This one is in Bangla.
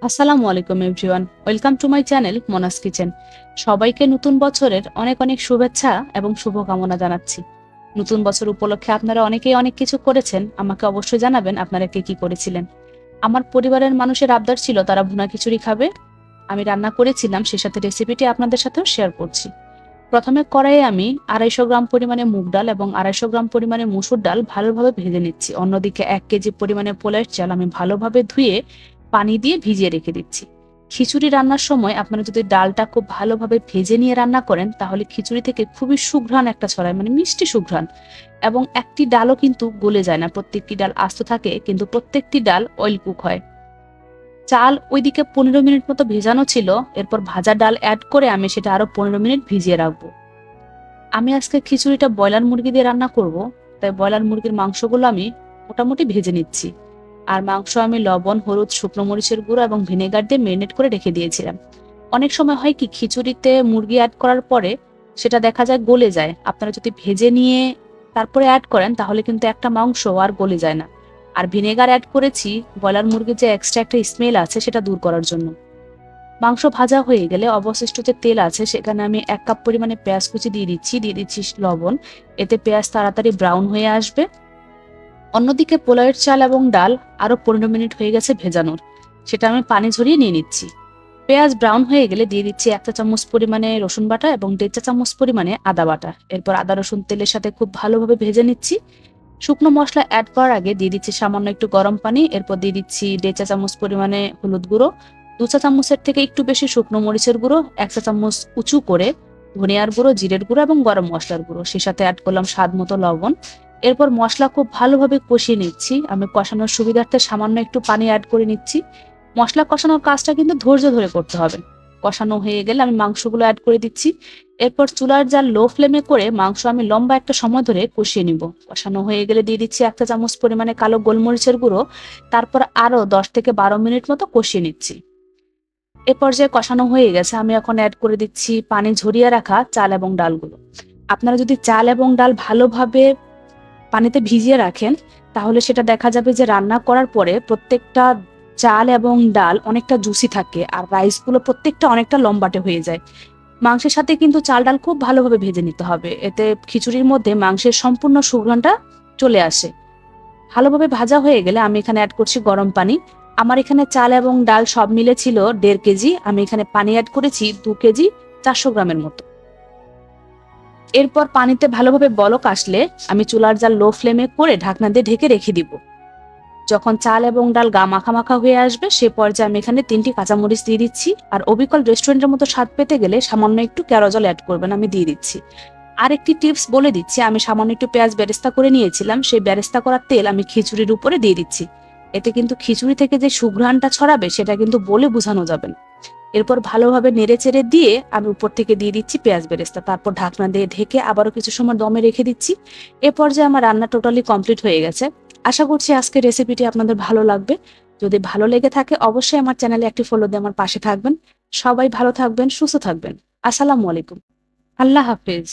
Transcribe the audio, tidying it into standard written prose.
আসসালামু আলাইকুম everyone, welcome to my channel Monas kitchen. সবাইকে নতুন বছরের অনেক অনেক শুভেচ্ছা এবং শুভকামনা জানাচ্ছি। নতুন বছর উপলক্ষে আপনারা অনেকেই অনেক কিছু করেছেন, আমাকে অবশ্যই জানাবেন আপনারা কে কি করেছিলেন। আমার পরিবারের মানুষের আবদার ছিল তারা ভুনা খিচুড়ি খাবে, আমি রান্না করেছিলাম, সে সাথে রেসিপিটি আপনাদের সাথেও শেয়ার করছি। প্রথমে কড়াইয়ে আমি 250 গ্রাম পরিমাণে মুগ ডাল এবং 250 গ্রাম পরিমাণে মসুর ডাল ভালোভাবে ভেজে নিচ্ছি। অন্যদিকে 1 কেজি পরিমাণে পোলার চাল আমি ভালোভাবে ধুয়ে পানি দিয়ে ভিজিয়ে রেখে দিচ্ছি। খিচুড়ি রান্নার সময় আপনারা যদি ডালটা খুব ভালোভাবে ভেজে নিয়ে রান্না করেন তাহলে খিচুড়ি থেকে খুবই সুঘ্রাণ একটা ছড়ায়, মানে মিষ্টি সুঘ্রাণ। এবং একটি ডালও কিন্তু গলে যায় না, প্রত্যেকটি ডাল আস্ত থাকে, কিন্তু প্রত্যেকটি ডাল অয়েল কুক হয়। চাল ওইদিকে 15 মিনিট মতো ভেজানো ছিল, এরপর ভাজা ডাল অ্যাড করে আমি সেটা আরো 15 মিনিট ভিজিয়ে রাখবো। আমি আজকে খিচুড়িটা ব্রয়লার মুরগি দিয়ে রান্না করব, তাই ব্রয়লার মুরগির মাংসগুলো আমি মোটামুটি ভেজে নিচ্ছি। আর মাংস আমি লবণ, হলুদ, শুকনো মরিচের গুঁড়ো এবং ভিনেগার দিয়ে মেরিনেট করে রেখে দিয়েছিলাম। অনেক সময় হয় কি, খিচুড়িতে মুরগি অ্যাড করার পরে সেটা দেখা যায় গলে যায়। আপনারা যদি ভেজে নিয়ে তারপরে অ্যাড করেন তাহলে কিন্তু একটা মাংস আর গলে যায় না। আর ভিনেগার অ্যাড করেছি ব্রয়লার মুরগির যে এক্সট্রা একটা স্মেল আছে সেটা দূর করার জন্য। মাংস ভাজা হয়ে গেলে অবশিষ্ট যে তেল আছে সেখানে আমি 1 কাপ পরিমাণে পেঁয়াজ কুচি দিয়ে দিচ্ছি লবণ। এতে পেঁয়াজ তাড়াতাড়ি ব্রাউন হয়ে আসবে। অন্যদিকে পোলাওয়ের চাল এবং ডাল আরো 15 মিনিট হয়ে গেছে ভেজানোর, সেটা আমি পানি ঝরিয়ে নিয়ে নিচ্ছি। পেঁয়াজ ব্রাউন হয়ে গেলে দিয়ে দিচ্ছি 1 চা চামচ পরিমাণে রসুন বাটা এবং 1.5 চা চামচ পরিমাণে আদা বাটা। এরপর আদা রসুন তেলের সাথে খুব ভালোভাবে ভেজে নিচ্ছি। শুকনো মশলা অ্যাড করার আগে দিয়ে দিচ্ছি সামান্য একটু গরম পানি, এরপর দিয়ে দিচ্ছি 1.5 চা চামচ পরিমাণে হলুদ গুঁড়ো, 2 চা চামচের থেকে একটু বেশি শুকনো মরিচের গুঁড়ো, 1 চা চামচ উঁচু করে ধনিয়ার গুঁড়ো, জিরের গুঁড়ো এবং গরম মশলার গুঁড়ো, সেই সাথে অ্যাড করলাম স্বাদ মতো লবণ। এরপর মশলা খুব ভালোভাবে কষিয়ে নিচ্ছি। আমি কষানোর সুবিধার্থে সামান্য একটু পানি অ্যাড করে নিচ্ছি। মশলা কষানোর কাজটা কিন্তু ধৈর্য ধরে করতে হবে। কষানো হয়ে গেলে আমি মাংসগুলো অ্যাড করে দিচ্ছি। এরপর চুলার জাল লো ফ্লেমে করে মাংস আমি লম্বা একটা সময় ধরে কষিয়ে নিব। কষানো হয়ে গেলে দিয়ে দিচ্ছি 1 চা চামচ পরিমাণে কালো গোলমরিচের গুঁড়ো। তারপর আরো 10 থেকে 12 মিনিট মতো কষিয়ে নিচ্ছি। এ পর্যায়ে কষানো হয়ে গেছে, আমি এখন অ্যাড করে দিচ্ছি পানি ঝরিয়ে রাখা চাল এবং ডালগুলো। আপনারা যদি চাল এবং ডাল ভালোভাবে পানিতে ভিজিয়ে রাখেন তাহলে সেটা দেখা যাবে যে রান্না করার পরে প্রত্যেকটা চাল এবং ডাল অনেকটা জুসি থাকে আর রাইসগুলো প্রত্যেকটা অনেকটা লম্বাটে হয়ে যায়। মাংসের সাথে কিন্তু চাল ডাল খুব ভালোভাবে ভেজে নিতে হবে, এতে খিচুড়ির মধ্যে মাংসের সম্পূর্ণ সুঘ্রাণটা চলে আসে। ভালোভাবে ভাজা হয়ে গেলে আমি এখানে অ্যাড করছি গরম পানি। আমার এখানে চাল এবং ডাল সব মিলে ছিল 1.5 কেজি, আমি এখানে পানি অ্যাড করেছি 2 কেজি 400 গ্রামের মতো। এরপর পানিতে ভালোভাবে বলক আসলে আমি চুলার জাল লো ফ্লেমে করে ঢাকনা দিয়ে ঢেকে রেখে দিব। যখন চাল এবং ডাল গা মাখা মাখা হয়ে আসবে সে পর্যায়ে আমি এখানে 3টি কাঁচামরিচ দিয়ে দিচ্ছি। আর অবিকল রেস্টুরেন্টের মতো স্বাদ পেতে গেলে সামান্য একটু কেওড়া জল অ্যাড করবেন, আমি দিয়ে দিচ্ছি। আর একটি টিপস বলে দিচ্ছি, আমি সামান্য একটু পেঁয়াজ বেরেস্তা করে নিয়েছিলাম, সেই বেরেস্তা করার তেল আমি খিচুড়ির উপরে দিয়ে দিচ্ছি। এতে কিন্তু খিচুড়ি থেকে যে সুঘ্রাণটা ছড়াবে সেটা কিন্তু বলে বোঝানো যাবে না। এরপর ভালোভাবে নেড়ে চেড়ে দিয়ে আমি উপর থেকে দিয়ে দিচ্ছি পেঁয়াজ বেরেস্তা, তারপর ঢাকনা দিয়ে ঢেকে আবারও কিছু সময় দমে রেখে দিচ্ছি। এ পর্যায়ে আমার রান্না টোটালি কমপ্লিট হয়ে গেছে। আশা করছি আজকের রেসিপিটি আপনাদের ভালো লাগবে। যদি ভালো লেগে থাকে অবশ্যই আমার চ্যানেলে একটি ফলো দিয়ে আমার পাশে থাকবেন। সবাই ভালো থাকবেন, সুস্থ থাকবেন। আসসালামু আলাইকুম। আল্লাহ হাফেজ।